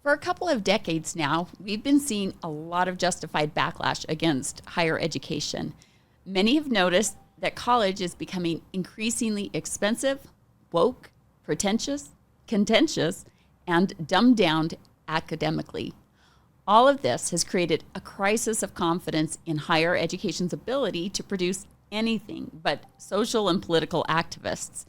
For a couple of decades now, we've been seeing a lot of justified backlash against higher education. Many have noticed that college is becoming increasingly expensive, woke, pretentious, contentious, and dumbed down academically. All of this has created a crisis of confidence in higher education's ability to produce anything but social and political activists.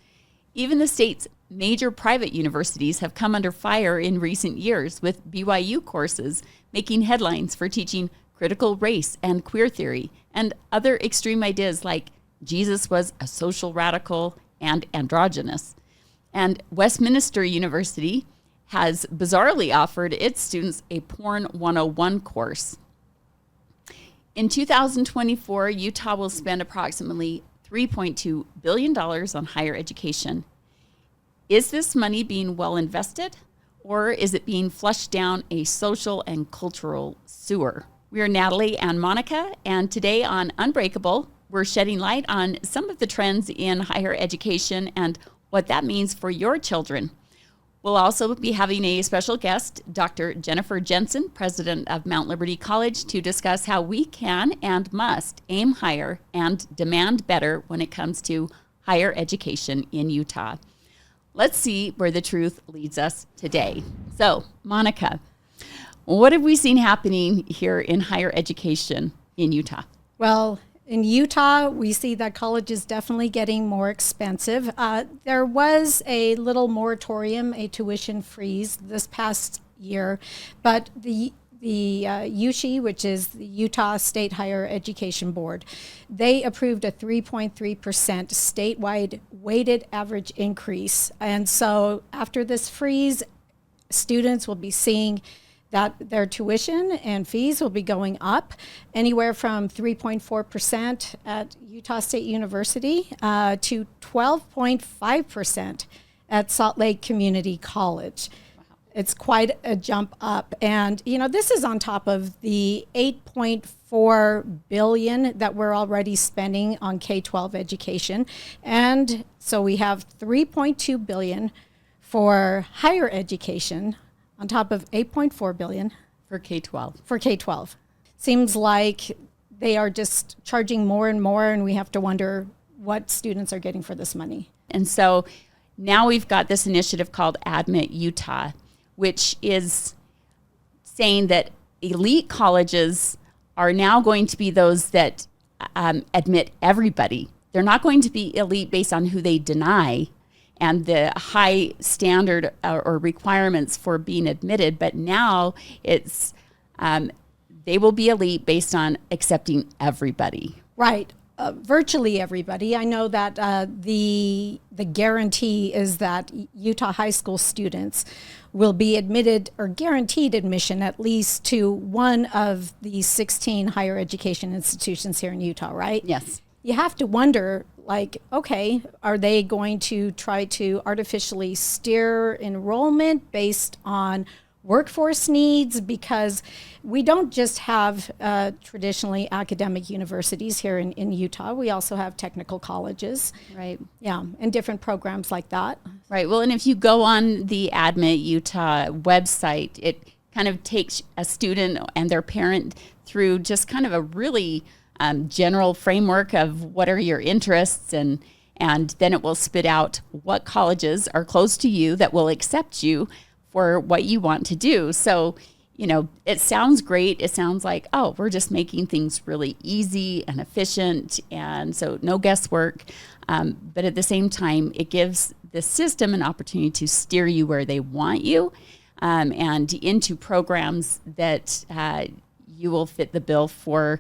Even the state's major private universities have come under fire in recent years, with BYU courses making headlines for teaching critical race and queer theory and other extreme ideas like Jesus was a social radical and androgynous. And Westminster University has bizarrely offered its students a Porn 101 course. In 2024, Utah will spend approximately $3.2 billion on higher education. Is this money being well invested, or is it being flushed down a social and cultural sewer? We are Natalie and Monica, and today on Unbreakable, we're shedding light on some of the trends in higher education and what that means for your children. We'll also be having a special guest, Dr. Jennifer Jensen, president of Mount Liberty College, to discuss how we can and must aim higher and demand better when it comes to higher education in Utah. Let's see where the truth leads us today. So, Monica, what have we seen happening here in higher education in Utah? Well, in Utah, we see that college is definitely getting more expensive. There was a little moratorium, a tuition freeze this past year, but the USHE, which is the Utah State Higher Education Board, they approved a 3.3% statewide weighted average increase. And so after this freeze, students will be seeing that their tuition and fees will be going up anywhere from 3.4% at Utah State University to 12.5% at Salt Lake Community College. It's quite a jump up. And, you know, this is on top of the $8.4 billion that we're already spending on K-12 education. And so we have $3.2 billion for higher education on top of $8.4 billion For K-12. For K-12. Seems like they are just charging more and more, and we have to wonder what students are getting for this money. And so now we've got this initiative called Admit Utah, which is saying that elite colleges are now going to be those that admit everybody. They're not going to be elite based on who they deny and the high standard or requirements for being admitted, but now it's they will be elite based on accepting everybody. Right. Virtually everybody. I know that the guarantee is that Utah high school students will be admitted or guaranteed admission at least to one of the 16 higher education institutions here in Utah, right? Yes. You have to wonder, like, okay, are they going to try to artificially steer enrollment based on workforce needs? Because we don't just have traditionally academic universities here in Utah. We also have technical colleges. Right. Yeah, and different programs like that. Right. Well, and if you go on the Admit Utah website, it kind of takes a student and their parent through just kind of a really general framework of what are your interests, and then it will spit out what colleges are close to you that will accept you for what you want to do. So, you know, it sounds great. It sounds like, oh, we're just making things really easy and efficient, and so no guesswork. But at the same time, it gives the system an opportunity to steer you where they want you, and into programs that you will fit the bill for,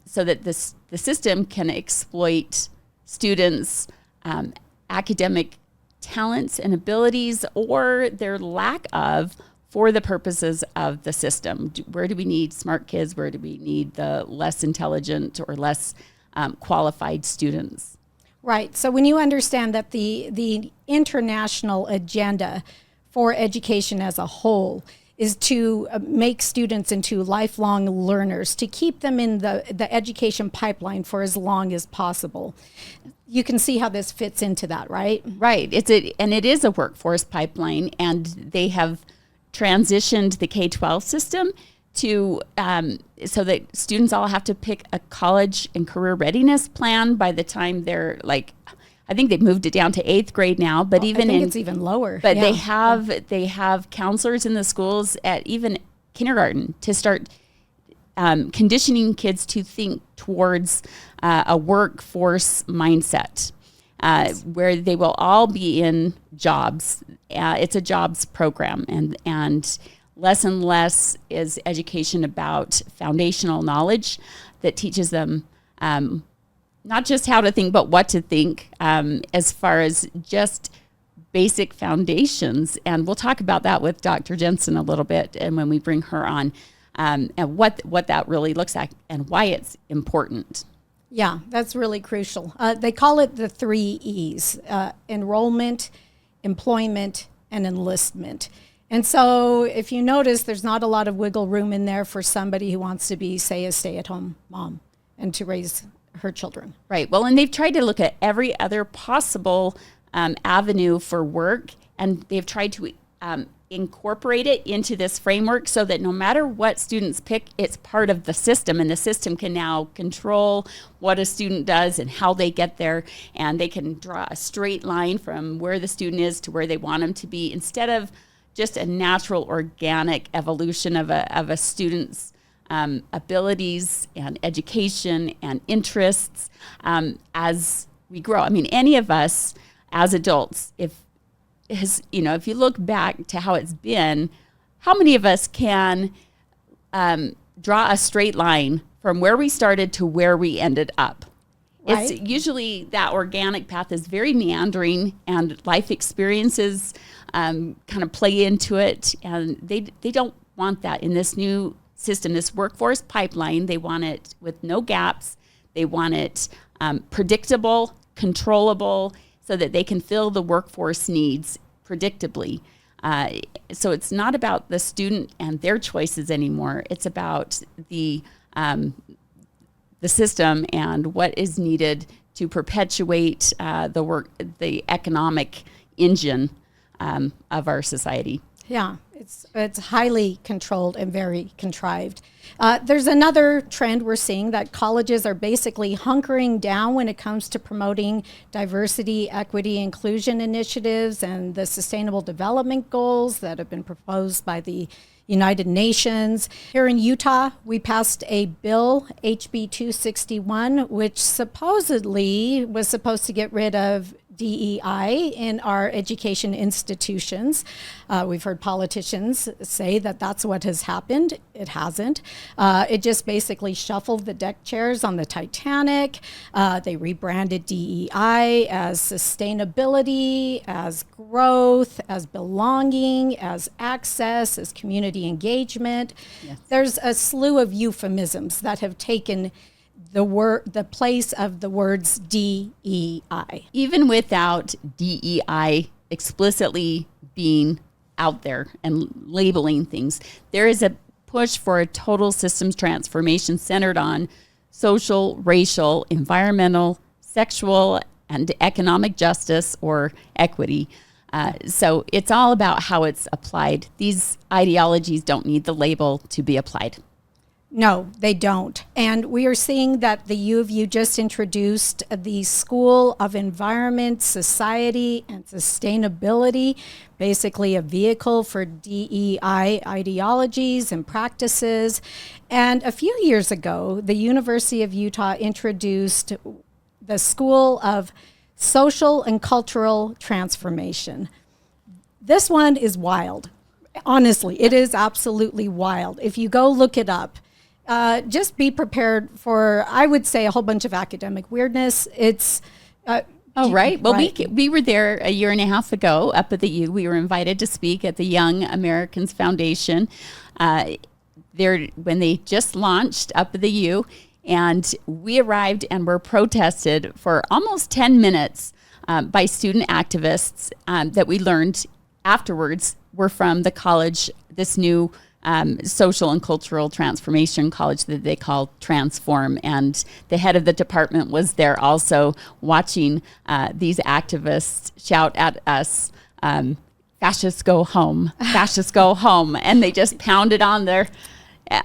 so that the system can exploit students' academic talents and abilities, or their lack of, for the purposes of the system. Where do we need smart kids? Where do we need the less intelligent or less qualified students? Right. So when you understand that the international agenda for education as a whole is to make students into lifelong learners, to keep them in the education pipeline for as long as possible. You can see how this fits into that, right? Right. It is a workforce pipeline, and they have transitioned the K-12 system to so that students all have to pick a college and career readiness plan by the time they're like, I think they've moved it down to 8th grade now, but I think it's even lower. But they have counselors in the schools at even kindergarten to start conditioning kids to think towards a workforce mindset, where they will all be in jobs. It's a jobs program, and less and less is education about foundational knowledge that teaches them not just how to think, but what to think, as far as just basic foundations. And we'll talk about that with Dr. Jensen a little bit, and when we bring her on, and what that really looks like and why it's important. Yeah, that's really crucial. They call it the 3 E's, enrollment, employment, and enlistment. And so if you notice, there's not a lot of wiggle room in there for somebody who wants to be, say, a stay-at-home mom and to raise her children. Right. Well, and they've tried to look at every other possible avenue for work, and they've tried to incorporate it into this framework so that no matter what students pick, it's part of the system, and the system can now control what a student does and how they get there, and they can draw a straight line from where the student is to where they want them to be, instead of just a natural, organic evolution of a student's abilities and education and interests as we grow. I mean, any of us as adults, if you look back to how it's been, how many of us can draw a straight line from where we started to where we ended up? Right. It's usually that organic path is very meandering, and life experiences kind of play into it, and they don't want that in this new system, this workforce pipeline. They want it with no gaps. They want it predictable, controllable, so that they can fill the workforce needs predictably. So it's not about the student and their choices anymore. It's about the system and what is needed to perpetuate the economic engine of our society. Yeah, it's highly controlled and very contrived. There's another trend we're seeing, that colleges are basically hunkering down when it comes to promoting diversity, equity, inclusion initiatives and the sustainable development goals that have been proposed by the United Nations. Here in Utah, we passed a bill, HB 261, which supposedly was supposed to get rid of DEI in our education institutions. We've heard politicians say that that's what has happened. It hasn't. It just basically shuffled the deck chairs on the Titanic. They rebranded DEI as sustainability, as growth, as belonging, as access, as community engagement. Yes. There's a slew of euphemisms that have taken the place of the words DEI. Even without DEI explicitly being out there and labeling things, there is a push for a total systems transformation centered on social, racial, environmental, sexual, and economic justice or equity. So it's all about how it's applied. These ideologies don't need the label to be applied. No, they don't. And we are seeing that the U of U just introduced the School of Environment, Society, and Sustainability, basically a vehicle for DEI ideologies and practices. And a few years ago, the University of Utah introduced the School of Social and Cultural Transformation. This one is wild. Honestly, it is absolutely wild. If you go look it up, just be prepared for, I would say, a whole bunch of academic weirdness. It's oh, right. Well, right. We were there a year and a half ago up at the U. We were invited to speak at the Young Americans Foundation when they just launched up at the U. And we arrived and were protested for almost 10 minutes by student activists that we learned afterwards were from the college, this new social and cultural transformation college that they call Transform. And the head of the department was there also watching these activists shout at us fascists go home, fascists go home. And they just pounded on there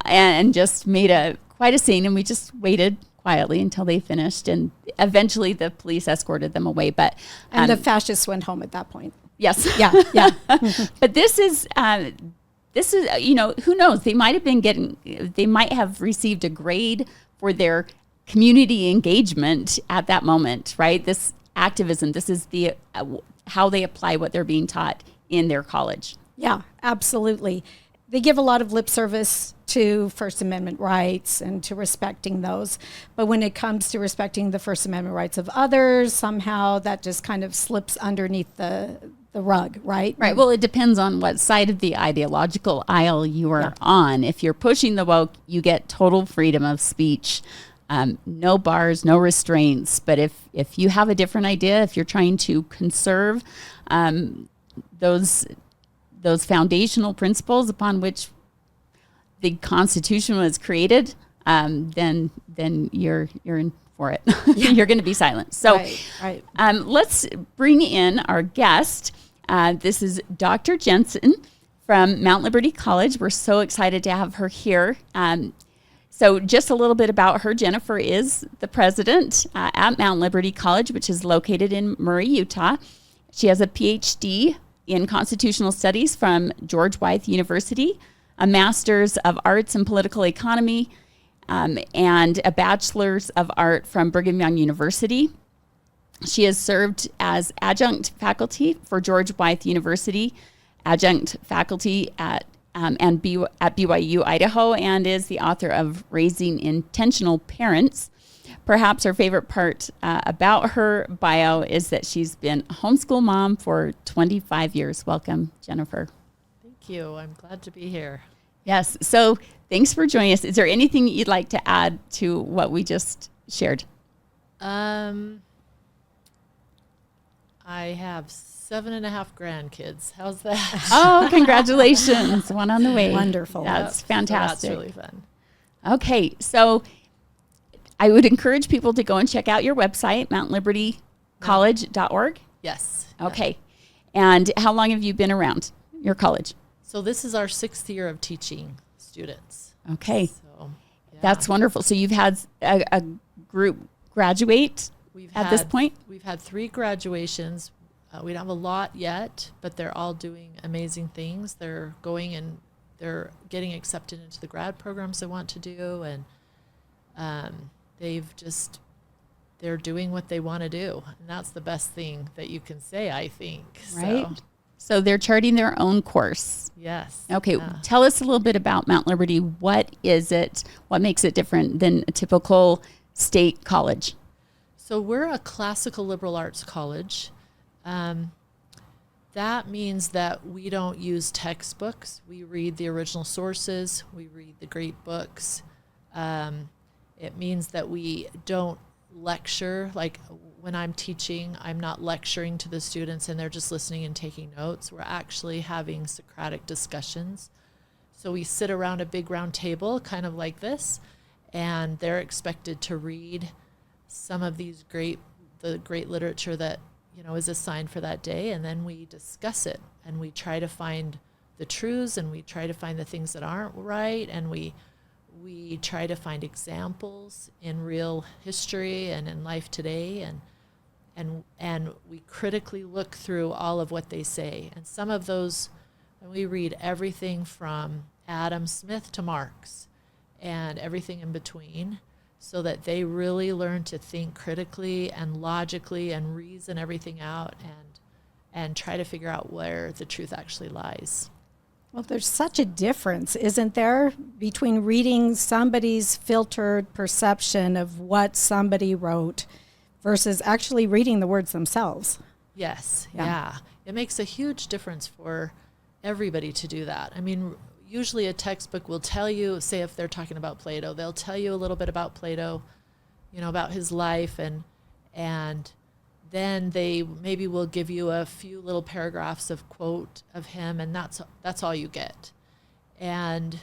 and just made quite a scene. And we just waited quietly until they finished. And eventually the police escorted them away. But and the fascists went home at that point. Yes. Yeah. Yeah. But this is, who knows? They might have received a grade for their community engagement at that moment, right? This activism, this is how they apply what they're being taught in their college. Yeah, absolutely. They give a lot of lip service to First Amendment rights and to respecting those. But when it comes to respecting the First Amendment rights of others, somehow that just kind of slips underneath the rug, right? Right. Well, it depends on what side of the ideological aisle you are on. If you're pushing the woke, you get total freedom of speech. No bars, no restraints. But if you have a different idea, if you're trying to conserve those foundational principles upon which the Constitution was created, then you're in for it. You're going to be silent. So right. Let's bring in our guest. This is Dr. Jensen from Mount Liberty College. We're so excited to have her here. So just a little bit about her. Jennifer is the president at Mount Liberty College, which is located in Murray, Utah. She has a PhD in constitutional studies from George Wythe University, a master's of arts and political economy, and a bachelor's of art from Brigham Young University. She has served as adjunct faculty for George Wythe University, adjunct faculty at BYU, Idaho, and is the author of Raising Intentional Parents. Perhaps her favorite part about her bio is that she's been a homeschool mom for 25 years. Welcome, Jennifer. Thank you. I'm glad to be here. Yes. So thanks for joining us. Is there anything you'd like to add to what we just shared? I have 7.5 grandkids. How's that? Oh, congratulations. One on the way. Wonderful. That's fantastic. So that's really fun. Okay. So I would encourage people to go and check out your website, mountlibertycollege.org. Yes. Okay. And how long have you been around your college? So this is our 6th year of teaching students. Okay. So That's wonderful. So you've had a group graduate at this point? We've had 3 graduations. We don't have a lot yet, but they're all doing amazing things. They're going and they're getting accepted into the grad programs they want to do, and they're doing what they want to do, and that's the best thing that you can say, I think. Right. So they're charting their own course. Yes. Okay. Tell us a little bit about Mount Liberty. What is it? What makes it different than a typical state college? So we're a classical liberal arts college. That means that we don't use textbooks. We read the original sources. We read the great books. It means that we don't lecture. Like when I'm teaching, I'm not lecturing to the students and they're just listening and taking notes. We're actually having Socratic discussions. So we sit around a big round table, kind of like this, and they're expected to read some of the great literature that is assigned for that day, and then we discuss it and we try to find the truths and we try to find the things that aren't right, and we try to find examples in real history and in life today, and we critically look through all of what they say. And some of those, and we read everything from Adam Smith to Marx and everything in between, so that they really learn to think critically and logically and reason everything out and try to figure out where the truth actually lies. Well, there's such a difference, isn't there, between reading somebody's filtered perception of what somebody wrote versus actually reading the words themselves? Yes, yeah. It makes a huge difference for everybody to do that. I mean, usually a textbook will tell you, say if they're talking about Plato, they'll tell you a little bit about Plato, about his life, and then they maybe will give you a few little paragraphs of quote of him, and that's all you get. And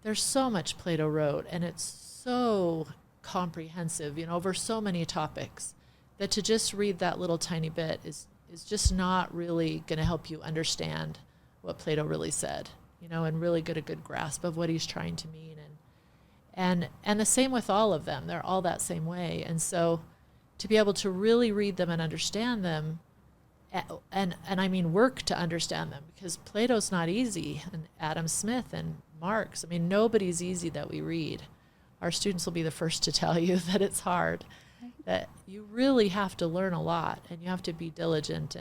there's so much Plato wrote, and it's so comprehensive, over so many topics, that to just read that little tiny bit is is just not really going to help you understand what Plato really said, and really get a good grasp of what he's trying to mean. And the same with all of them. They're all that same way. And so to be able to really read them and understand them, and I mean work to understand them, because Plato's not easy, and Adam Smith and Marx. I mean, nobody's easy that we read. Our students will be the first to tell you that it's hard, that you really have to learn a lot, and you have to be diligent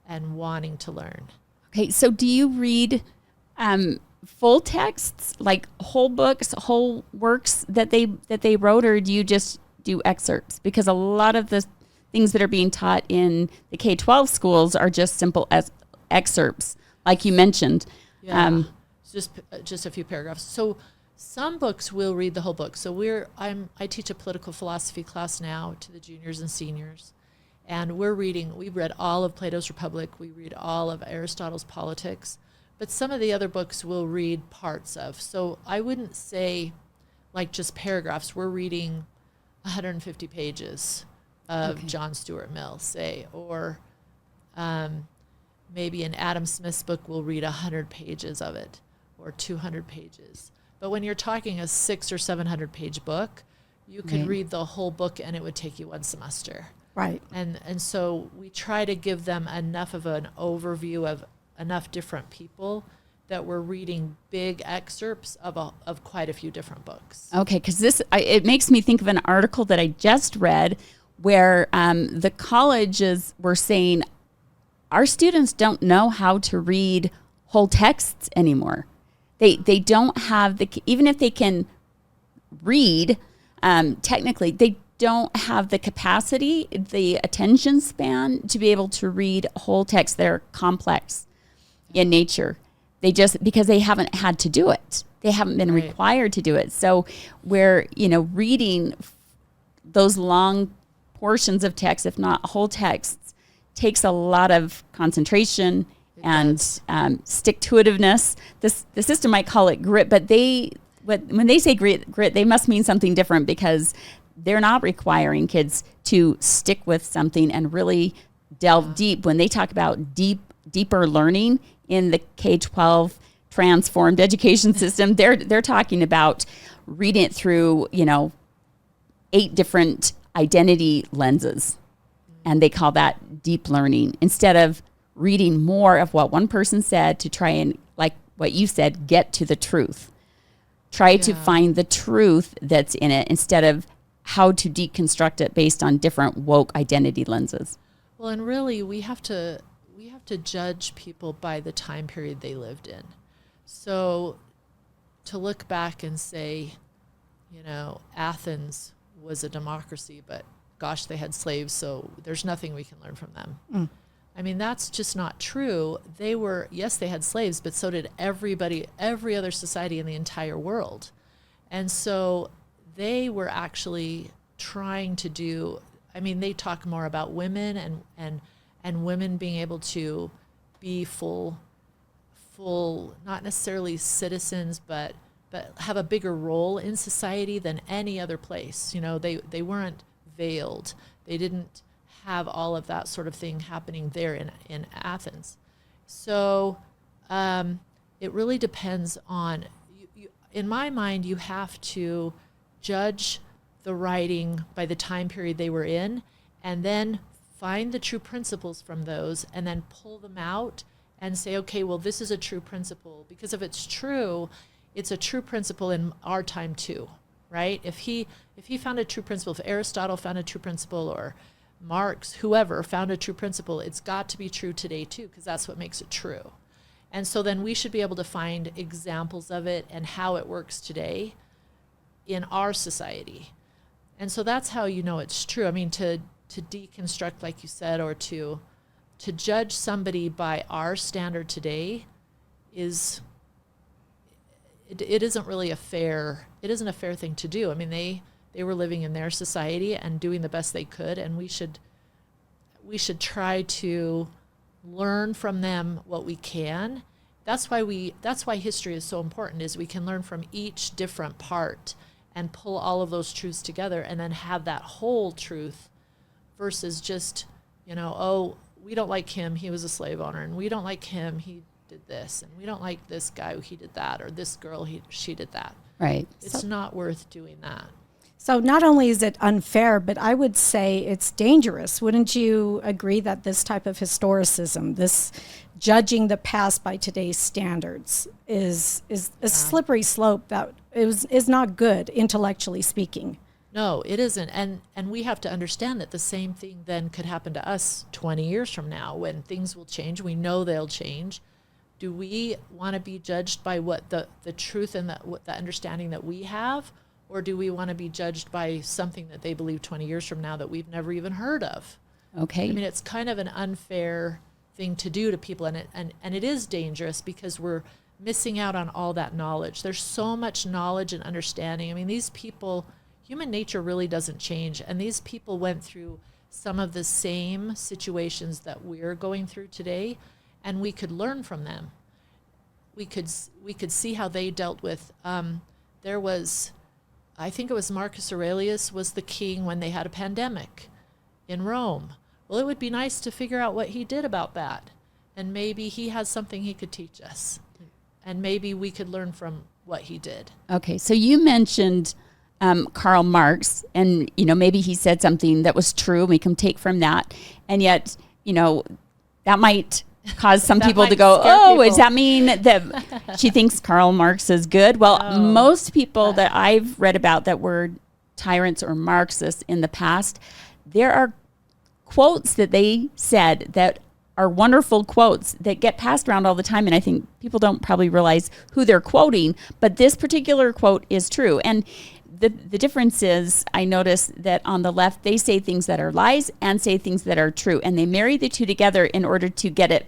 and wanting to learn. Okay, so do you read full texts, like whole books, whole works that they wrote, or do you just do excerpts? Because a lot of the things that are being taught in the K-12 schools are just simple as excerpts, like you mentioned. Yeah, just a few paragraphs. So some books we'll read the whole book. So I teach a political philosophy class now to the juniors and seniors, and we've read all of Plato's Republic. We read all of Aristotle's Politics. But some of the other books we'll read parts of. So I wouldn't say like just paragraphs. We're reading 150 pages of John Stuart Mill, say, or maybe in Adam Smith's book we'll read 100 pages of it, or 200 pages. But when you're talking a 600 or 700 page book, you could read the whole book and it would take you one semester. Right. And so we try to give them enough of an overview of enough different people that we're reading big excerpts of quite a few different books. Okay, because it makes me think of an article that I just read where the colleges were saying our students don't know how to read whole texts anymore. They don't have even if they can read, technically, they don't have the capacity, the attention span to be able to read whole texts that are complex in nature. Because they haven't had to do it. They haven't been required to do it. So we're, reading those long portions of text, if not whole texts, takes a lot of concentration and stick-to-itiveness. The system might call it grit, but when they say grit, they must mean something different, because they're not requiring kids to stick with something and really delve deep. When they talk about deeper learning in the K-12 transformed education system, they're talking about reading it through, 8 different identity lenses. And they call that deep learning, instead of reading more of what one person said to try and, like what you said, get to the truth. Try to find the truth that's in it, instead of how to deconstruct it based on different woke identity lenses. Well, and really we have to judge people by the time period they lived in. So to look back and say, Athens was a democracy, but gosh, they had slaves, so there's nothing we can learn from them. I mean, that's just not true. They had slaves, but so did every other society in the entire world. And so they were actually trying to they talk more about women and women being able to be full, not necessarily citizens, but have a bigger role in society than any other place. They weren't veiled. They didn't have all of that sort of thing happening there in Athens. So it really depends on, in my mind, you have to judge the writing by the time period they were in, and then find the true principles from those, and then pull them out and say, okay, well, this is a true principle. Because if it's true, it's a true principle in our time too, right? If he found a true principle, if Aristotle found a true principle, or Marx, whoever found a true principle, it's got to be true today too, because that's what makes it true. And so then we should be able to find examples of it and how it works today in our society. And so that's how it's true. I mean, to deconstruct, like you said, or to judge somebody by our standard today it isn't really a fair thing to do. I mean, they were living in their society and doing the best they could, and we should try to learn from them what we can. That's why history is so important, is we can learn from each different part and pull all of those truths together, and then have that whole truth, versus just, we don't like him, he was a slave owner, and we don't like him, he did this, and we don't like this guy, he did that, or this girl, she did that. Right. It's not worth doing that. So not only is it unfair, but I would say it's dangerous. Wouldn't you agree that this type of historicism, this judging the past by today's standards, is a slippery slope that is not good, intellectually speaking? No, it isn't. And we have to understand that the same thing then could happen to us 20 years from now when things will change. We know they'll change. Do we want to be judged by what the truth and the understanding that we have? Or do we want to be judged by something that they believe 20 years from now that we've never even heard of? Okay. I mean, it's kind of an unfair thing to do to people. And it is dangerous because we're missing out on all that knowledge. There's so much knowledge and understanding. I mean, these people, human nature really doesn't change. And these people went through some of the same situations that we're going through today, and we could learn from them. We could see how they dealt with, there was, I think it was Marcus Aurelius was the king when they had a pandemic in Rome. Well, it would be nice to figure out what he did about that. And maybe he has something he could teach us. And maybe we could learn from what he did. Okay, so you mentioned Karl Marx, and, maybe he said something that was true, and we can take from that. And yet, that might cause some people to go, oh, does that mean that she thinks Karl Marx is good? Well, most people that I've read about that were tyrants or Marxists in the past, there are quotes that they said that are wonderful quotes that get passed around all the time. And I think people don't probably realize who they're quoting, but this particular quote is true. And the difference is, I notice that on the left, they say things that are lies and say things that are true. And they marry the two together in order to get it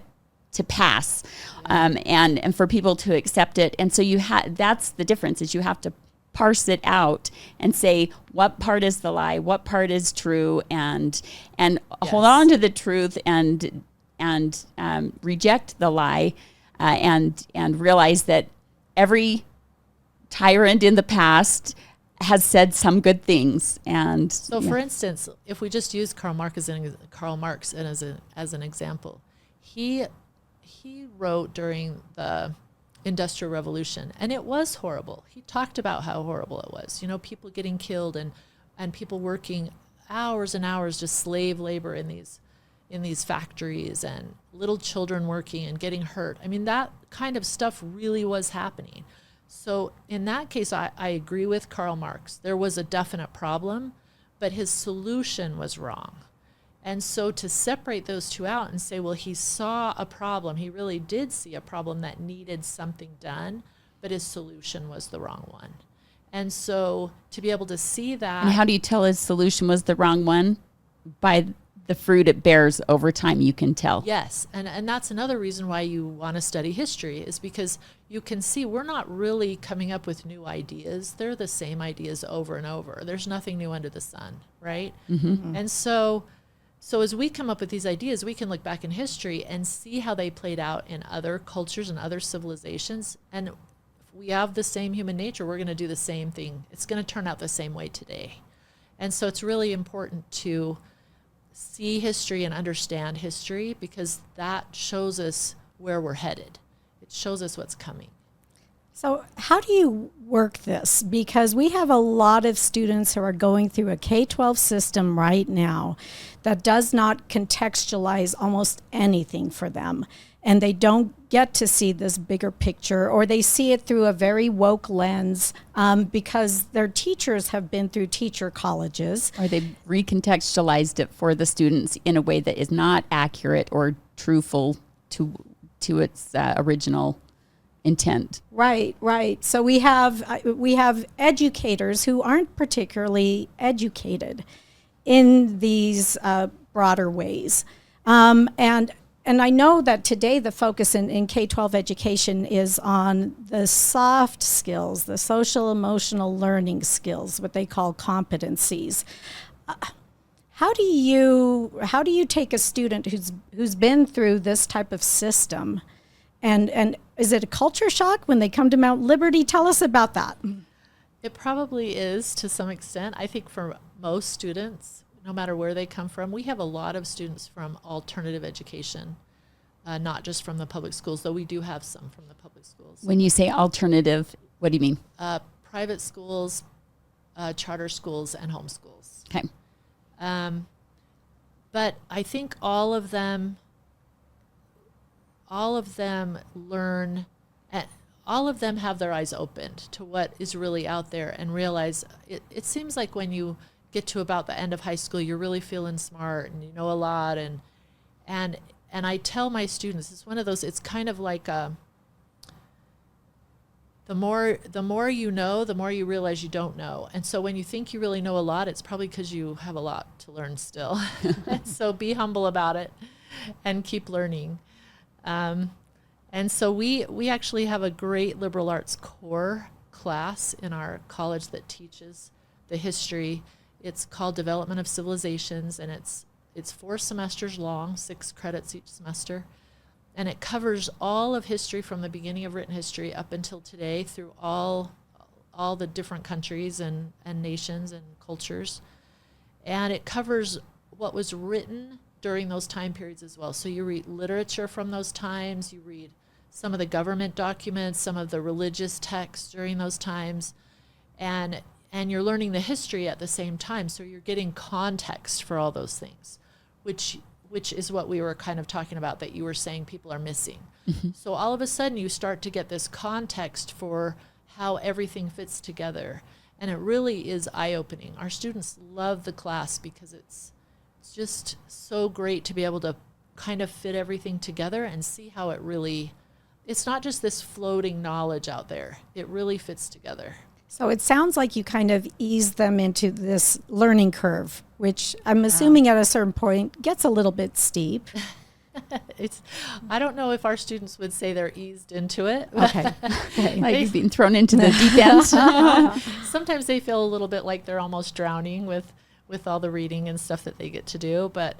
to pass and for people to accept it. And so that's the difference, is you have to parse it out and say what part is the lie, what part is true, and hold on to the truth and reject the lie and realize that every tyrant in the past has said some good things. And so, for instance, if we just use Karl Marx as an example, he wrote during the Industrial Revolution, and it was horrible. He talked about how horrible it was. People getting killed and people working hours and hours, just slave labor in these factories, and little children working and getting hurt. I mean, that kind of stuff really was happening. So in that case, I agree with Karl Marx. There was a definite problem, but his solution was wrong. And so to separate those two out and say, well, he saw a problem, he really did see a problem that needed something done, but his solution was the wrong one. And so to be able to see that. And how do you tell his solution was the wrong one? By the fruit it bears over time, you can tell. Yes, and that's another reason why you want to study history, is because you can see we're not really coming up with new ideas. They're the same ideas over and over. There's nothing new under the sun, right? Mm-hmm. And so as we come up with these ideas, we can look back in history and see how they played out in other cultures and other civilizations. And if we have the same human nature, we're going to do the same thing. It's going to turn out the same way today. And so it's really important to see history and understand history, because that shows us where we're headed. It shows us what's coming. So how do you work this? Because we have a lot of students who are going through a K-12 system right now that does not contextualize almost anything for them. And they don't get to see this bigger picture, or they see it through a very woke lens because their teachers have been through teacher colleges. Or they recontextualized it for the students in a way that is not accurate or truthful to its original intent. Right. So we have educators who aren't particularly educated in these broader ways. And I know that today the focus in K-12 education is on the soft skills, the social emotional learning skills, what they call competencies. How do you take a student who's been through this type of system, and is it a culture shock when they come to Mount Liberty? Tell us about that. It probably is to some extent. I think for most students, no matter where they come from. We have a lot of students from alternative education, not just from the public schools, though we do have some from the public schools. When you say alternative, what do you mean? Private schools, charter schools, and homeschools. Okay. But I think all of them learn, all of them have their eyes opened to what is really out there and realize it seems like when you get to about the end of high school, you're really feeling smart and you know a lot. And I tell my students, it's one of those, it's kind of like the more you know, the more you realize you don't know. And so when you think you really know a lot, it's probably because you have a lot to learn still. So be humble about it and keep learning. And so we actually have a great liberal arts core class in our college that teaches the history. It's called Development of Civilizations, and it's 4 semesters long, 6 credits each semester. And it covers all of history from the beginning of written history up until today through all the different countries and nations and cultures. And it covers what was written during those time periods as well. So you read literature from those times, you read some of the government documents, some of the religious texts during those times, and you're learning the history at the same time. So you're getting context for all those things, which is what we were kind of talking about that you were saying people are missing. Mm-hmm. So all of a sudden you start to get this context for how everything fits together. And it really is eye-opening. Our students love the class because it's just so great to be able to kind of fit everything together and see how it really, it's not just this floating knowledge out there. It really fits together. So it sounds like you kind of ease them into this learning curve, which I'm assuming at a certain point gets a little bit steep. I don't know if our students would say they're eased into it. Okay. Like you've been thrown into the deep end. Sometimes they feel a little bit like they're almost drowning with all the reading and stuff that they get to do. But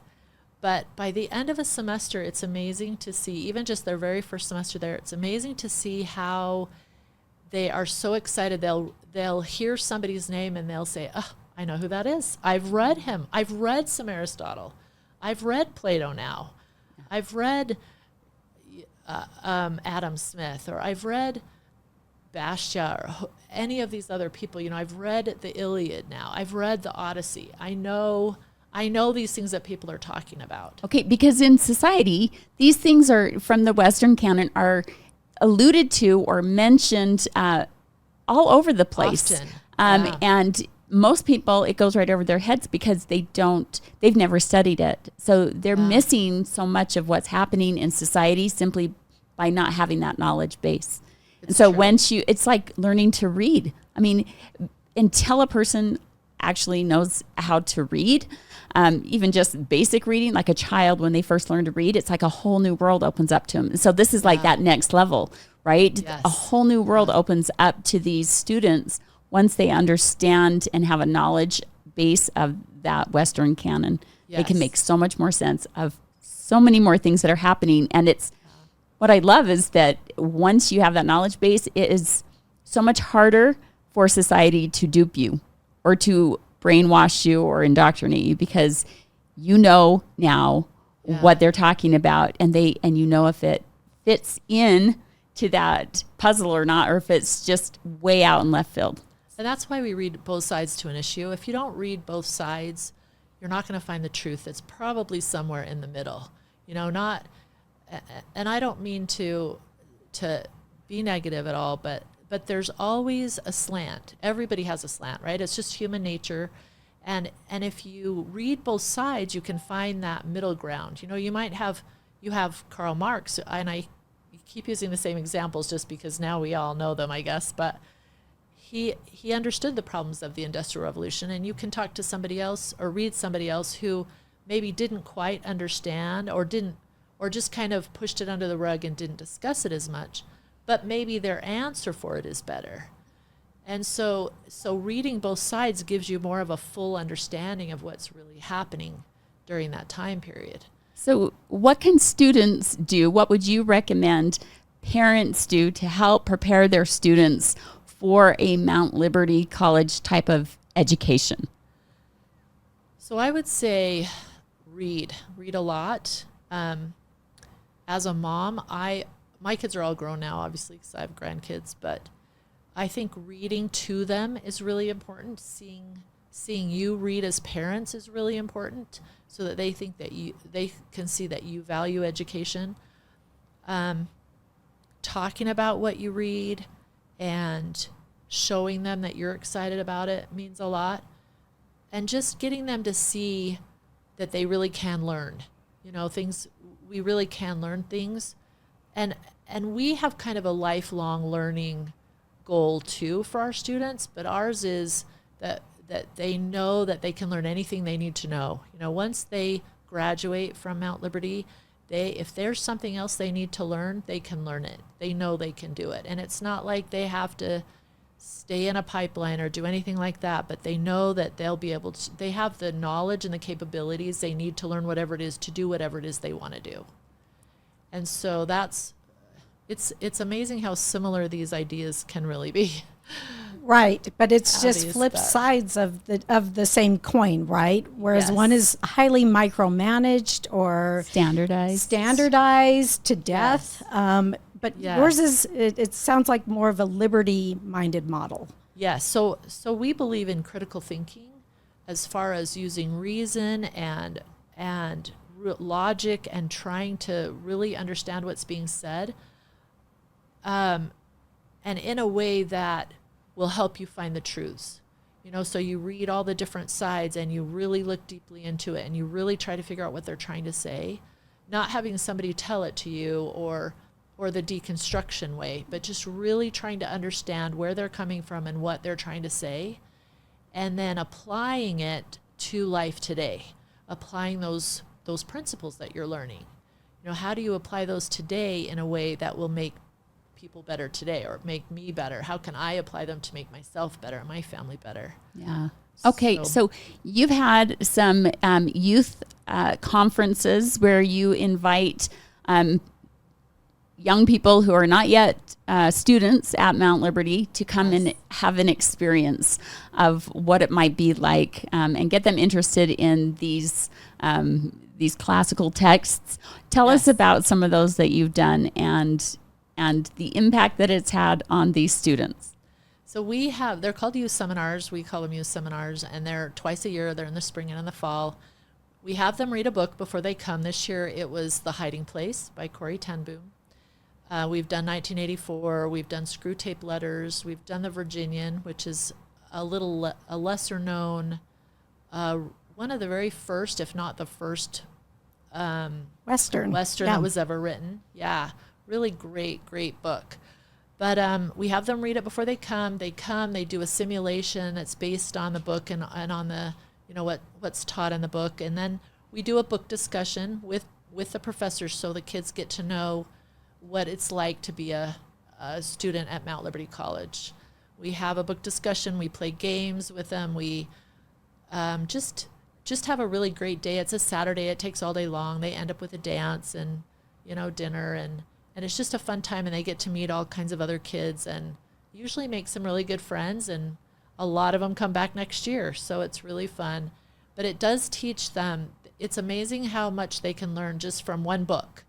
by the end of a semester, it's amazing to see, even just their very first semester there, it's amazing to see how they are so excited. They'll hear somebody's name and they'll say, "Oh, I know who that is. I've read him. I've read some Aristotle. I've read Plato now. I've read Adam Smith, or I've read Bastia, or any of these other people. You know, I've read the Iliad now. I've read the Odyssey. I know these things that people are talking about." Okay, because in society, these things are from the Western Canon are alluded to or mentioned all over the place. Often. And most people, it goes right over their heads because they've never studied it. So they're missing so much of what's happening in society simply by not having that knowledge base. And so it's like learning to read. I mean, until a person actually knows how to read, even just basic reading, like a child, when they first learn to read, it's like a whole new world opens up to them. So this is like that next level, right? Yes. A whole new world opens up to these students once they understand and have a knowledge base of that Western canon. They can make so much more sense of so many more things that are happening. And it's what I love is that once you have that knowledge base, it is so much harder for society to dupe you or to brainwash you or indoctrinate you, because you know now what they're talking about, and you know if it fits in to that puzzle or not, or if it's just way out in left field. And that's why we read both sides to an issue. If you don't read both sides, you're not going to find the truth. It's probably somewhere in the middle. You know, and I don't mean to be negative at all, but there's always a slant. Everybody has a slant, right? It's just human nature. And if you read both sides, you can find that middle ground. You know, you have Karl Marx, and I keep using the same examples just because now we all know them, I guess, but he understood the problems of the Industrial Revolution, and you can talk to somebody else or read somebody else who maybe didn't quite understand or just kind of pushed it under the rug and didn't discuss it as much, but maybe their answer for it is better. And so reading both sides gives you more of a full understanding of what's really happening during that time period. So what can students do? What would you recommend parents do to help prepare their students for a Mount Liberty College type of education? So I would say read a lot. As a mom, my kids are all grown now, obviously, because I have grandkids, but I think reading to them is really important. Seeing you read as parents is really important, so that they think that they can see that you value education. Talking about what you read and showing them that you're excited about it means a lot. And just getting them to see that they really can learn, we really can learn things. And we have kind of a lifelong learning goal too for our students, but ours is that they know that they can learn anything they need to know. Once they graduate from Mount Liberty, if there's something else they need to learn, they can learn it. They know they can do it. And it's not like they have to stay in a pipeline or do anything like that, but they know that they'll be able to, they have the knowledge and the capabilities they need to learn whatever it is, to do whatever it is they want to do. And so it's amazing how similar these ideas can really be. Right, but it's Obvious, just flip but- sides of the same coin, right? Whereas Yes. one is highly micromanaged or standardized to death. But Yes. yours is, it sounds like more of a liberty-minded model. Yes. So we believe in critical thinking as far as using reason and logic and trying to really understand what's being said, and in a way that will help you find the truths. So you read all the different sides and you really look deeply into it and you really try to figure out what they're trying to say, not having somebody tell it to you or the deconstruction way, but just really trying to understand where they're coming from and what they're trying to say, and then applying it to life today, applying those principles that you're learning. How do you apply those today in a way that will make people better today or make me better? How can I apply them to make myself better and my family better? Yeah. Okay, so you've had some youth conferences where you invite young people who are not yet students at Mount Liberty to come and have an experience of what it might be like, and get them interested in these classical texts. Tell us about some of those that you've done and the impact that it's had on these students. So they're called youth seminars. We call them youth seminars, and they're twice a year. They're in the spring and in the fall. We have them read a book before they come. This year it was The Hiding Place by Corrie ten Boom. We've done 1984. We've done Screw Tape Letters. We've done The Virginian, which is a lesser known, one of the very first, if not the first, Western that was ever written. Yeah, really great book. But we have them read it before they come. They do a simulation that's based on the book and on the, what's taught in the book. And then we do a book discussion with the professors, so the kids get to know what it's like to be a student at Mount Liberty College. We have a book discussion. We play games with them. We just have a really great day. It's a Saturday. It takes all day long. They end up with a dance and, dinner, and it's just a fun time, and they get to meet all kinds of other kids and usually make some really good friends, and a lot of them come back next year, so it's really fun. But it does teach them. It's amazing how much they can learn just from one book.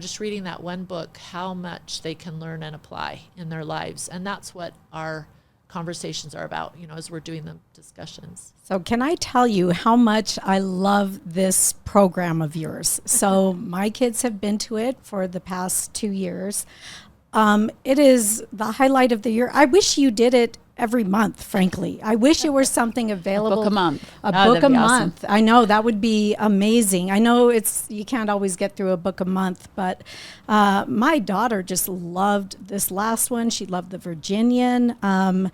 Just reading that one book, how much they can learn and apply in their lives. And that's what our conversations are about, as we're doing the discussions. So can I tell you how much I love this program of yours? So my kids have been to it for the past 2 years. It is the highlight of the year. I wish you did it every month, frankly. I wish it were something available. A book a month. A book a month. I know, that would be amazing. I know you can't always get through a book a month, but my daughter just loved this last one. She loved The Virginian. I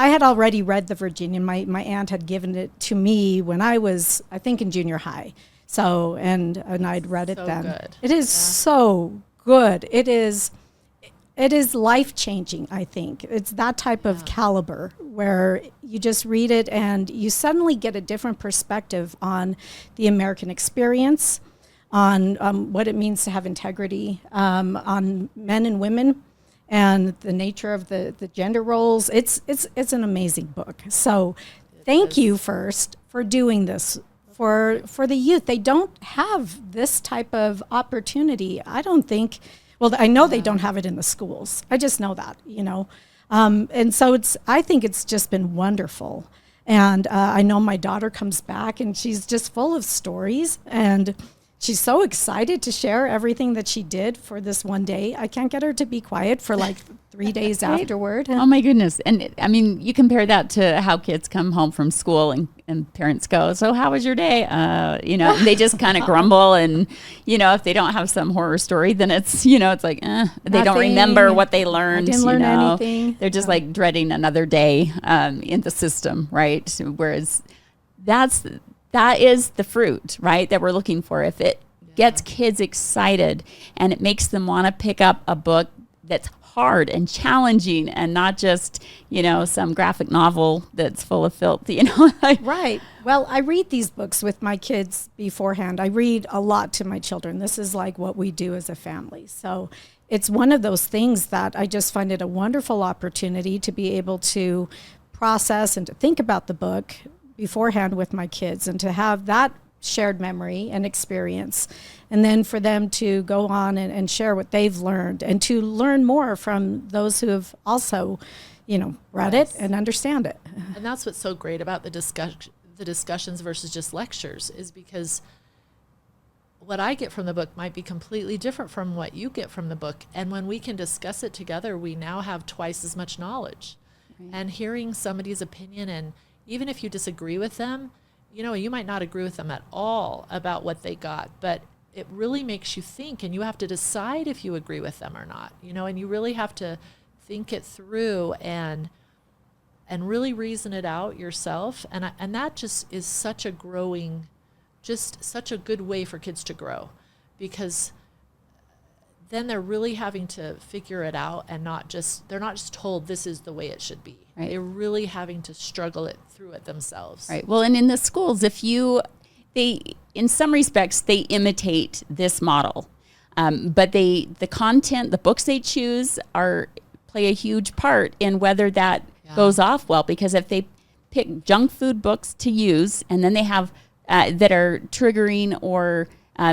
had already read The Virginian. My aunt had given it to me when I was, I think, in junior high. So, and I'd read it then. Good. It is so good. It is life-changing, I think. It's that type of caliber where you just read it and you suddenly get a different perspective on the American experience, on what it means to have integrity, on men and women, and the nature of the gender roles. It's an amazing book. So thank you first for doing this for the youth. They don't have this type of opportunity. I don't think, well, I know they don't have it in the schools. I just know that, and so I think it's just been wonderful. And I know my daughter comes back and she's just full of stories, and she's so excited to share everything that she did for this one day. I can't get her to be quiet for like 3 days afterward. Oh my goodness. And I mean, you compare that to how kids come home from school and parents go, so how was your day? And they just kind of grumble. And, if they don't have some horror story, then it's, it's like, they don't remember what they learned. I didn't learn anything. They're just like dreading another day in the system, right? Whereas that is the fruit, right, that we're looking for. If it gets kids excited and it makes them want to pick up a book that's hard and challenging and not just, some graphic novel that's full of filth, Right. Well, I read these books with my kids beforehand. I read a lot to my children. This is like what we do as a family. So it's one of those things that I just find it a wonderful opportunity to be able to process and to think about the book beforehand with my kids, and to have that shared memory and experience, and then for them to go on and share what they've learned, and to learn more from those who have also, read it and understand it. And that's what's so great about the discussions versus just lectures, is because what I get from the book might be completely different from what you get from the book. And when we can discuss it together, we now have twice as much knowledge. Right. And hearing somebody's opinion, and even if you disagree with them, you might not agree with them at all about what they got, but it really makes you think, and you have to decide if you agree with them or not, and you really have to think it through and really reason it out yourself. And that just is such a good way for kids to grow, because then they're really having to figure it out, and they're not just told this is the way it should be. Right. They're really having to struggle it through it themselves. Right. Well, and in the schools, in some respects, they imitate this model, but the content, the books they choose play a huge part in whether that goes off well. Because if they pick junk food books to use, and then they have that are triggering or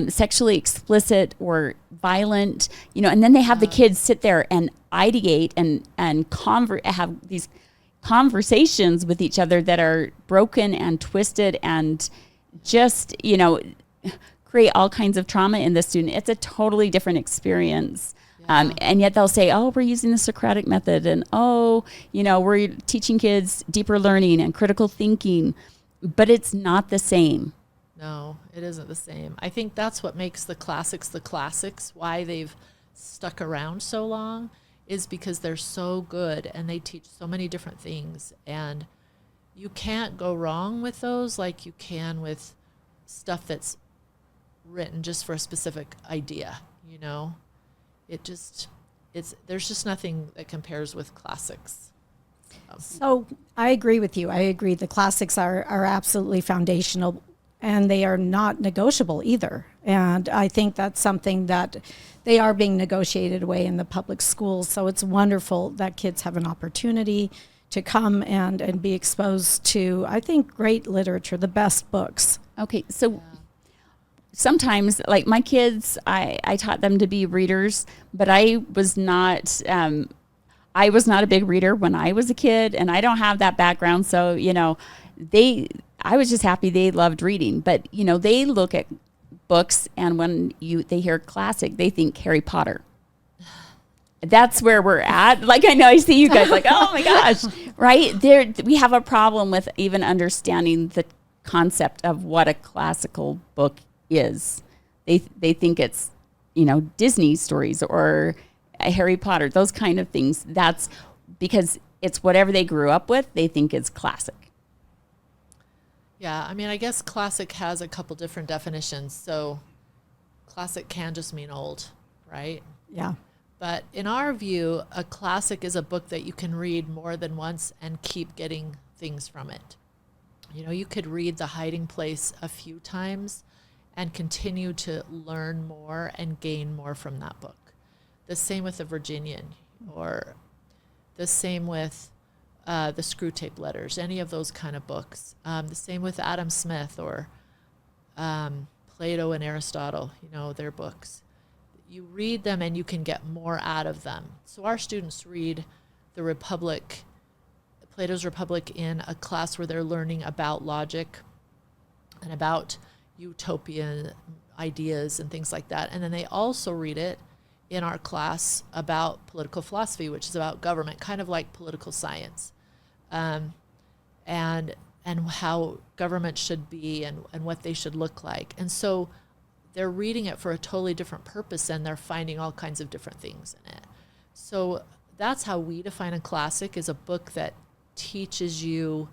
sexually explicit or violent, and then they have the kids sit there and ideate and have these conversations with each other that are broken and twisted and just, create all kinds of trauma in the student. It's a totally different experience. And yet they'll say, oh, we're using the Socratic method, and we're teaching kids deeper learning and critical thinking, but it's not the same. No, it isn't the same. I think that's what makes the classics, why they've stuck around so long, is because they're so good and they teach so many different things. And you can't go wrong with those like you can with stuff that's written just for a specific idea, there's just nothing that compares with classics. So I agree with you. I agree. The classics are absolutely foundational, and they are not negotiable either. And I think that's something that they are being negotiated away in the public schools. So it's wonderful that kids have an opportunity to come and be exposed to, I think, great literature, the best books. Okay, so sometimes, like my kids, I taught them to be readers, but I was not a big reader when I was a kid, and I don't have that background. So, I was just happy they loved reading. But, they look at books, and when they hear classic, they think Harry Potter. That's where we're at. Like, I know I see you guys like, oh my gosh, right? We have a problem with even understanding the concept of what a classical book is. They think it's, Disney stories or Harry Potter, those kind of things. That's because it's whatever they grew up with, they think is classic. Yeah, I mean, I guess classic has a couple different definitions. So classic can just mean old, right? Yeah. But in our view, a classic is a book that you can read more than once and keep getting things from it. You could read The Hiding Place a few times and continue to learn more and gain more from that book. The same with The Virginian, or the same with the Screw Tape Letters, any of those kind of books. The same with Adam Smith or Plato and Aristotle, their books. You read them and you can get more out of them. So our students read the Republic, Plato's Republic, in a class where they're learning about logic and about utopian ideas and things like that. And then they also read it in our class about political philosophy, which is about government, kind of like political science, and how government should be and what they should look like. And so they're reading it for a totally different purpose, and they're finding all kinds of different things in it. So that's how we define a classic, is a book that teaches you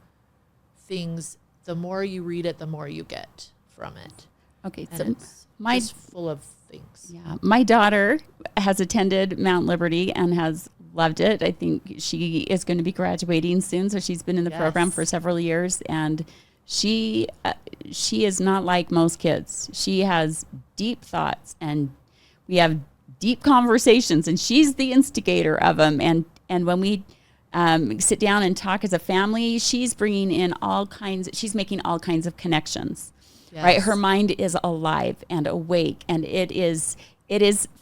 things. The more you read it, the more you get from it. Okay, And so it's just full of things. Yeah, my daughter has attended Mount Liberty and has loved it. I think she is going to be graduating soon, so she's been in the program for several years, and she is not like most kids. She has deep thoughts, and we have deep conversations, and she's the instigator of them. And when we sit down and talk as a family, she's bringing in she's making all kinds of connections. Yes. Right? Her mind is alive and awake, and it is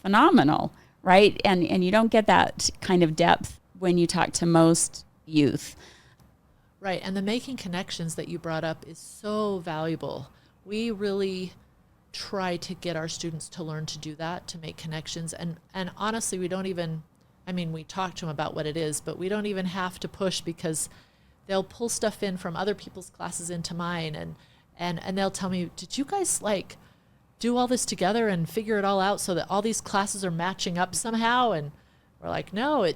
phenomenal, right? And you don't get that kind of depth when you talk to most youth. Right, and the making connections that you brought up is so valuable. We really try to get our students to learn to do that, to make connections. And honestly, we don't even, we talk to them about what it is, but we don't even have to push, because they'll pull stuff in from other people's classes into mine, and they'll tell me, did you guys do all this together and figure it all out so that all these classes are matching up somehow? And we're like, no,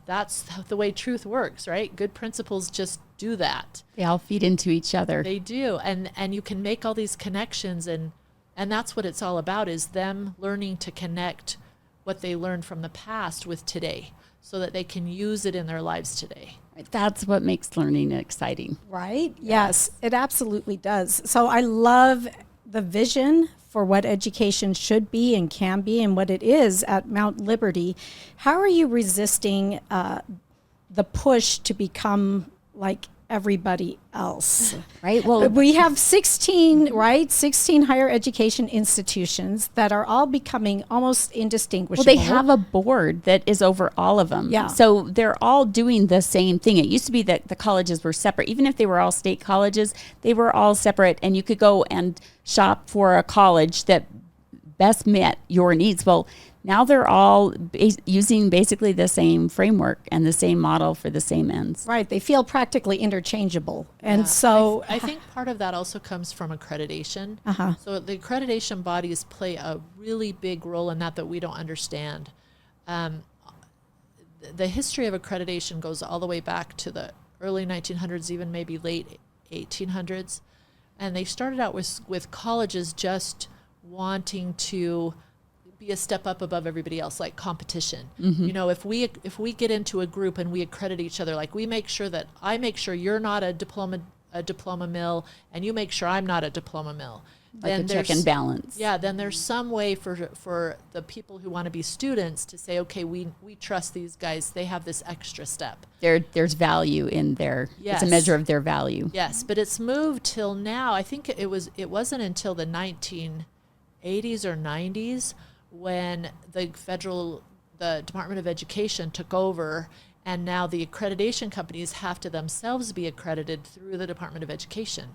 that's the way truth works, right? Good principles just do that. They all feed into each other. They do. And you can make all these connections, and that's what it's all about, is them learning to connect what they learned from the past with today, so that they can use it in their lives today. That's what makes learning exciting. Right? Yes, it absolutely does. So I love the vision for what education should be and can be and what it is at Mount Liberty. How are you resisting the push to become like everybody else? Right. Well, we have 16 higher education institutions that are all becoming almost indistinguishable. Well, they have a board that is over all of them. Yeah. So they're all doing the same thing. It used to be that the colleges were separate. Even if they were all state colleges, they were all separate, and you could go and shop for a college that best met your needs. Well, now they're all using basically the same framework and the same model for the same ends. Right. They feel practically interchangeable. And so I think part of that also comes from accreditation. So the accreditation bodies play a really big role in that we don't understand. The history of accreditation goes all the way back to the early 1900s, even maybe late 1800s. And they started out with colleges just wanting to be a step up above everybody else, like competition. If we get into a group and we accredit each other, like I make sure you're not a diploma mill, and you make sure I'm not a diploma mill. Like a check and balance. Yeah, then there's some way for the people who want to be students to say, okay, we trust these guys. They have this extra step. There's value in their. Yes. It's a measure of their value. Yes, but it's moved till now. I think it wasn't until the 1980s or 90s when the Department of Education took over, and now the accreditation companies have to themselves be accredited through the Department of Education.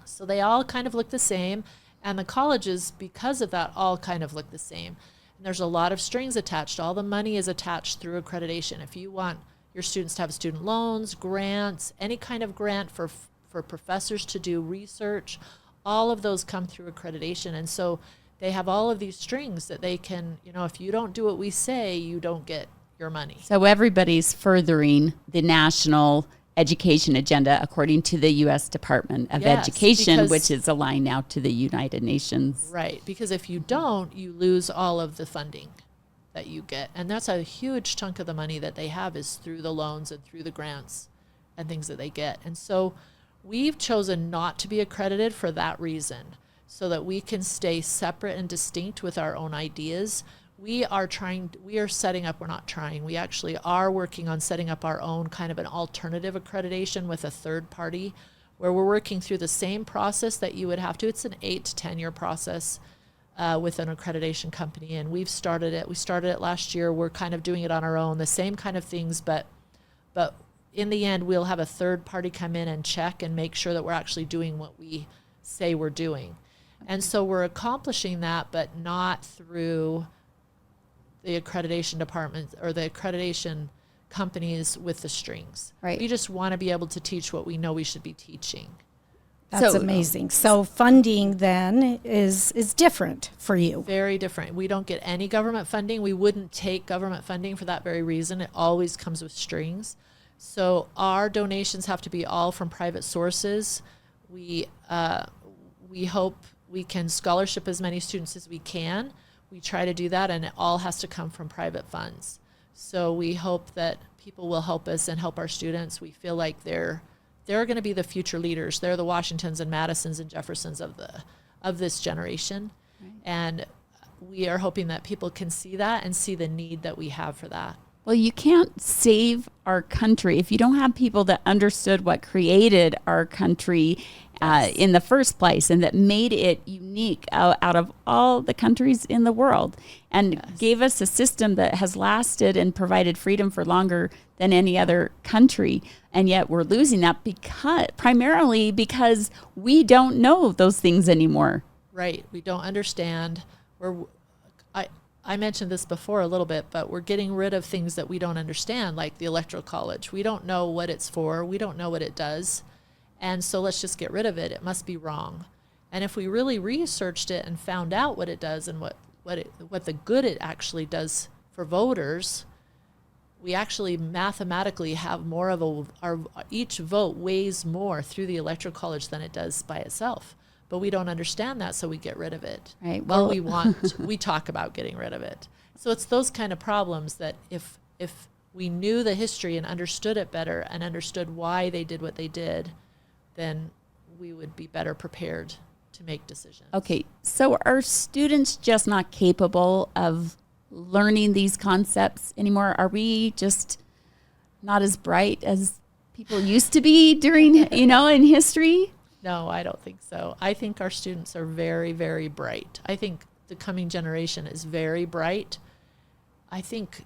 So they all kind of look the same, and the colleges, because of that, all kind of look the same. And there's a lot of strings attached. All the money is attached through accreditation. If you want your students to have student loans, grants, any kind of grant for professors to do research, all of those come through accreditation. And so they have all of these strings that they can, if you don't do what we say, you don't get your money. So everybody's furthering the national education agenda according to the U.S. Department of Education, which is aligned now to the United Nations. Right, because if you don't, you lose all of the funding that you get. And that's a huge chunk of the money that they have is through the loans and through the grants and things that they get. And so we've chosen not to be accredited for that reason, so that we can stay separate and distinct with our own ideas. we are setting up, we're not trying, we actually are working on setting up our own kind of an alternative accreditation with a third party, where we're working through the same process that you would have to. It's an 8 to 10 year process with an accreditation company, and we've started it. We started it last year. We're kind of doing it on our own, the same kind of things, but in the end, we'll have a third party come in and check and make sure that we're actually doing what we say we're doing. And so we're accomplishing that, but not through the accreditation department or the accreditation companies with the strings. Right. We just want to be able to teach what we know we should be teaching. That's amazing. So funding then is different for you. Very different. We don't get any government funding. We wouldn't take government funding for that very reason. It always comes with strings. So our donations have to be all from private sources. We hope we can scholarship as many students as we can. We try to do that, and it all has to come from private funds. So we hope that people will help us and help our students. We feel like they're going to be the future leaders. They're the Washingtons and Madisons and Jeffersons of this generation. Right. And we are hoping that people can see that and see the need that we have for that. Well, you can't save our country if you don't have people that understood what created our country in the first place and that made it unique out of all the countries in the world and gave us a system that has lasted and provided freedom for longer than any other country. And yet we're losing that primarily because we don't know those things anymore. Right. We don't understand. I mentioned this before a little bit, but we're getting rid of things that we don't understand, like the Electoral College. We don't know what it's for. We don't know what it does. And so let's just get rid of it. It must be wrong. And if we really researched it and found out what it does and what the good it actually does for voters, we actually mathematically have more of each vote weighs more through the Electoral College than it does by itself. But we don't understand that, so we get rid of it. Right. Well, we talk about getting rid of it. So it's those kind of problems that if we knew the history and understood it better and understood why they did what they did, then we would be better prepared to make decisions. Okay, so are students just not capable of learning these concepts anymore? Are we just not as bright as people used to be during, in history? No, I don't think so. I think our students are very, very bright. I think the coming generation is very bright. I think,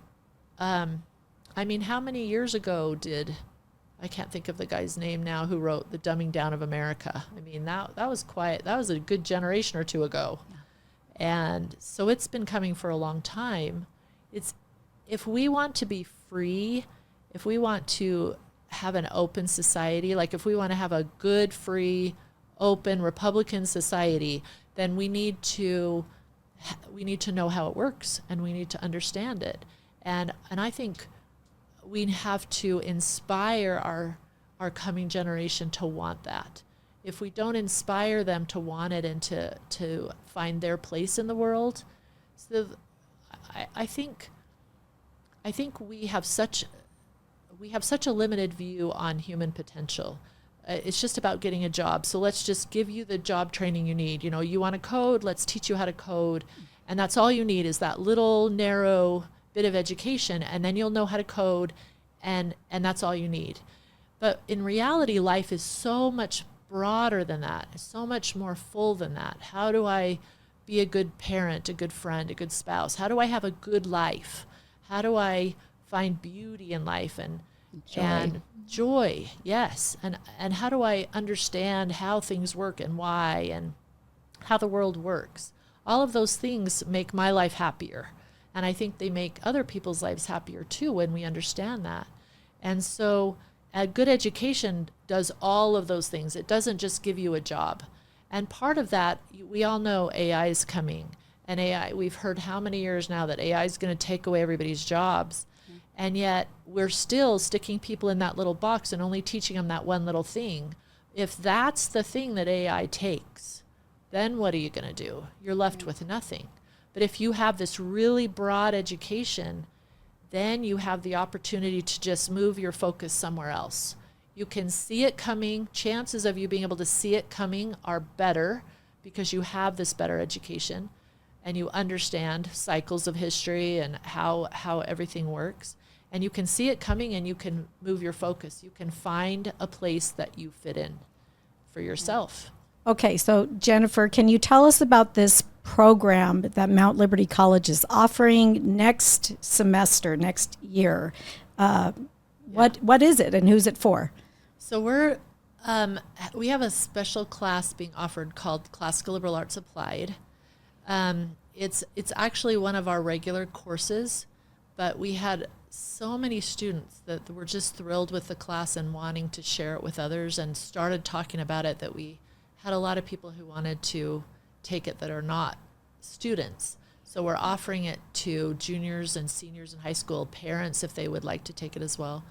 how many years ago I can't think of the guy's name now who wrote The Dumbing Down of America. That was quiet. That was a good generation or two ago. Yeah. And so it's been coming for a long time. If we want to be free, if we want to have an open society, like if we want to have a good, free, open Republican society, then we need to know how it works and we need to understand it. And I think we have to inspire our coming generation to want that. If we don't inspire them to want it and to find their place in the world, so I think we have such a limited view on human potential. It's just about getting a job. So let's just give you the job training you need. You want to code, let's teach you how to code. And that's all you need is that little narrow bit of education, and then you'll know how to code, and that's all you need. But in reality, life is so much broader than that, so much more full than that. How do I be a good parent, a good friend, a good spouse? How do I have a good life? How do I find beauty in life and joy? Yes. And how do I understand how things work and why and how the world works? All of those things make my life happier. And I think they make other people's lives happier too when we understand that. And so a good education does all of those things. It doesn't just give you a job. And part of that, we all know AI is coming. And AI, we've heard how many years now that AI is going to take away everybody's jobs. And yet we're still sticking people in that little box and only teaching them that one little thing. If that's the thing that AI takes, then what are you going to do? You're left with nothing. But if you have this really broad education, then you have the opportunity to just move your focus somewhere else. You can see it coming. Chances of you being able to see it coming are better because you have this better education. and you understand cycles of history and how everything works. And you can see it coming, and you can move your focus. You can find a place that you fit in for yourself. Okay, so Jennifer, can you tell us about this program that Mount Liberty College is offering next semester, next year? What is it, and who's it for? So we have a special class being offered called Classical Liberal Arts Applied. It's actually one of our regular courses, but we had so many students that were just thrilled with the class and wanting to share it with others, and started talking about it, that we had a lot of people who wanted to take it that are not students. So we're offering it to juniors and seniors in high school, parents if they would like to take it as well.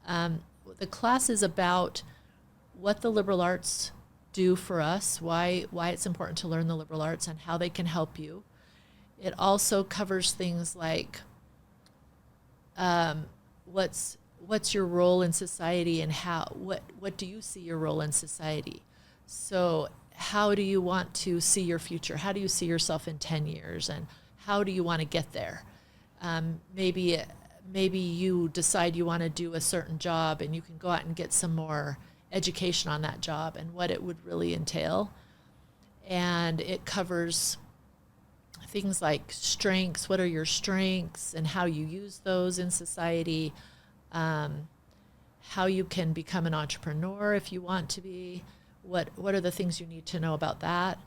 The class is about what the liberal arts do for us, why it's important to learn the liberal arts, and how they can help you. It also covers things like what's your role in society, and what do you see your role in society? So how do you want to see your future? How do you see yourself in 10 years? And how do you want to get there? Maybe you decide you want to do a certain job, and you can go out and get some more education on that job and what it would really entail. And it covers things like strengths. What are your strengths, and how you use those in society? How you can become an entrepreneur if you want to be. What are the things you need to know about that?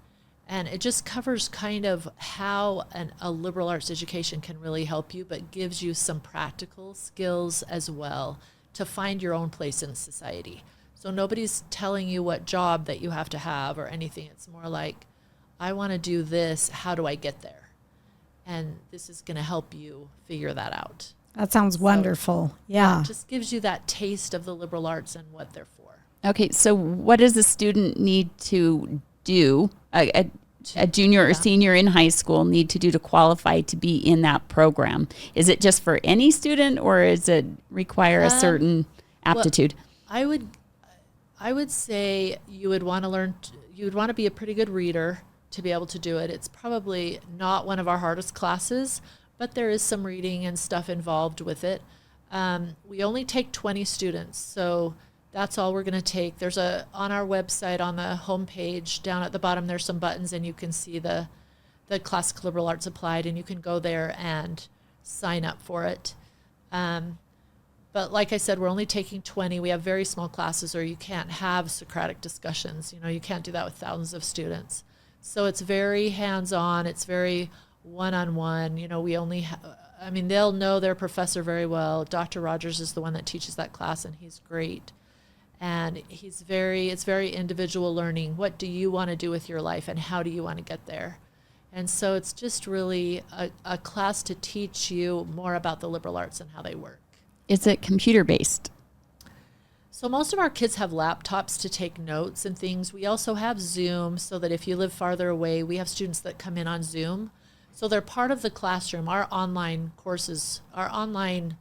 And it just covers kind of how a liberal arts education can really help you, but gives you some practical skills as well to find your own place in society. So nobody's telling you what job that you have to have or anything. It's more like, I want to do this. How do I get there? And this is going to help you figure that out. That sounds wonderful. Yeah. It just gives you that taste of the liberal arts and what they're for. Okay, so what does a student need to do, a junior or senior in high school need to do to qualify to be in that program? Is it just for any student, or does it require a certain aptitude? Well, I would say you would want to be a pretty good reader to be able to do it. It's probably not one of our hardest classes, but there is some reading and stuff involved with it. We only take 20 students, so that's all we're going to take. There's on our website, on the homepage, down at the bottom, there's some buttons, and you can see the Classical Liberal Arts Applied, and you can go there and sign up for it. But like I said, we're only taking 20. We have very small classes, or you can't have Socratic discussions. You can't do that with thousands of students. So it's very hands-on. It's very one-on-one. We only they'll know their professor very well. Dr. Rogers is the one that teaches that class, and he's great. And it's very individual learning. What do you want to do with your life, and how do you want to get there? And so it's just really a class to teach you more about the liberal arts and how they work. Is it computer-based? So most of our kids have laptops to take notes and things. We also have Zoom, so that if you live farther away, we have students that come in on Zoom. So they're part of the classroom. Our online courses, our online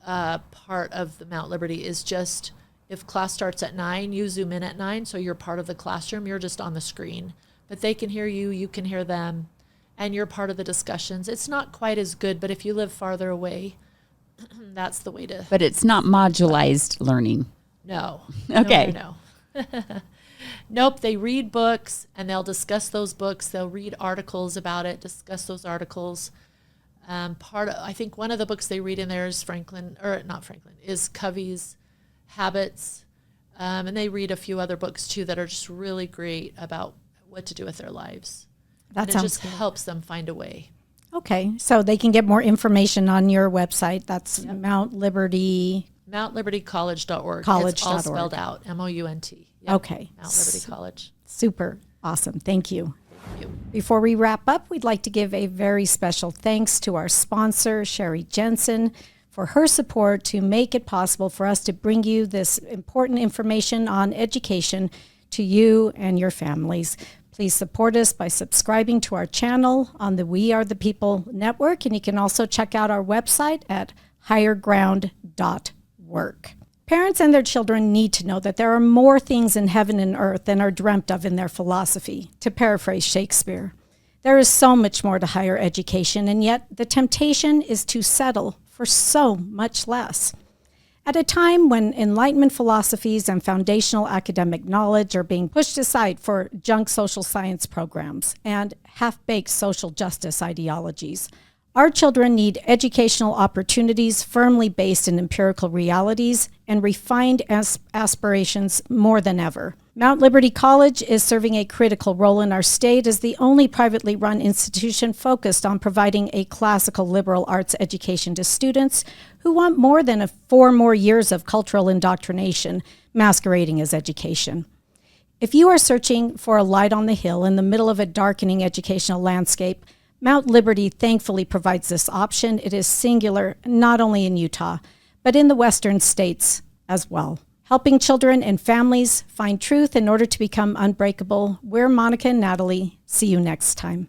part of the Mount Liberty is just, if class starts at 9, you Zoom in at 9, so you're part of the classroom. You're just on the screen. But they can hear you, you can hear them, and you're part of the discussions. It's not quite as good, but if you live farther away, that's the way to... But it's not modularized learning. No. Okay. No. Nope, they read books, and they'll discuss those books. They'll read articles about it, discuss those articles. I think one of the books they read in there is is Covey's Habits, and they read a few other books too that are just really great about what to do with their lives. That and sounds it just good. helps them find a way. Okay, so they can get more information on your website. That's Mount Liberty. MountLibertyCollege.org. College.org. It's all spelled out. MOUNT. Yep. Okay. Mount Liberty College. Super awesome. Thank you. Thank you. Before we wrap up, we'd like to give a very special thanks to our sponsor, Sherry Jensen, for her support to make it possible for us to bring you this important information on education to you and your families. Please support us by subscribing to our channel on the We Are the People network, and you can also check out our website at higherground.work. Parents and their children need to know that there are more things in heaven and earth than are dreamt of in their philosophy, to paraphrase Shakespeare. There is so much more to higher education, and yet the temptation is to settle for so much less. At a time when Enlightenment philosophies and foundational academic knowledge are being pushed aside for junk social science programs and half-baked social justice ideologies, our children need educational opportunities firmly based in empirical realities and refined aspirations more than ever. Mount Liberty College is serving a critical role in our state as the only privately run institution focused on providing a classical liberal arts education to students who want more than 4 more years of cultural indoctrination masquerading as education. If you are searching for a light on the hill in the middle of a darkening educational landscape, Mount Liberty thankfully provides this option. It is singular not only in Utah, but in the Western states as well. Helping children and families find truth in order to become unbreakable. We're Monica and Natalie. See you next time.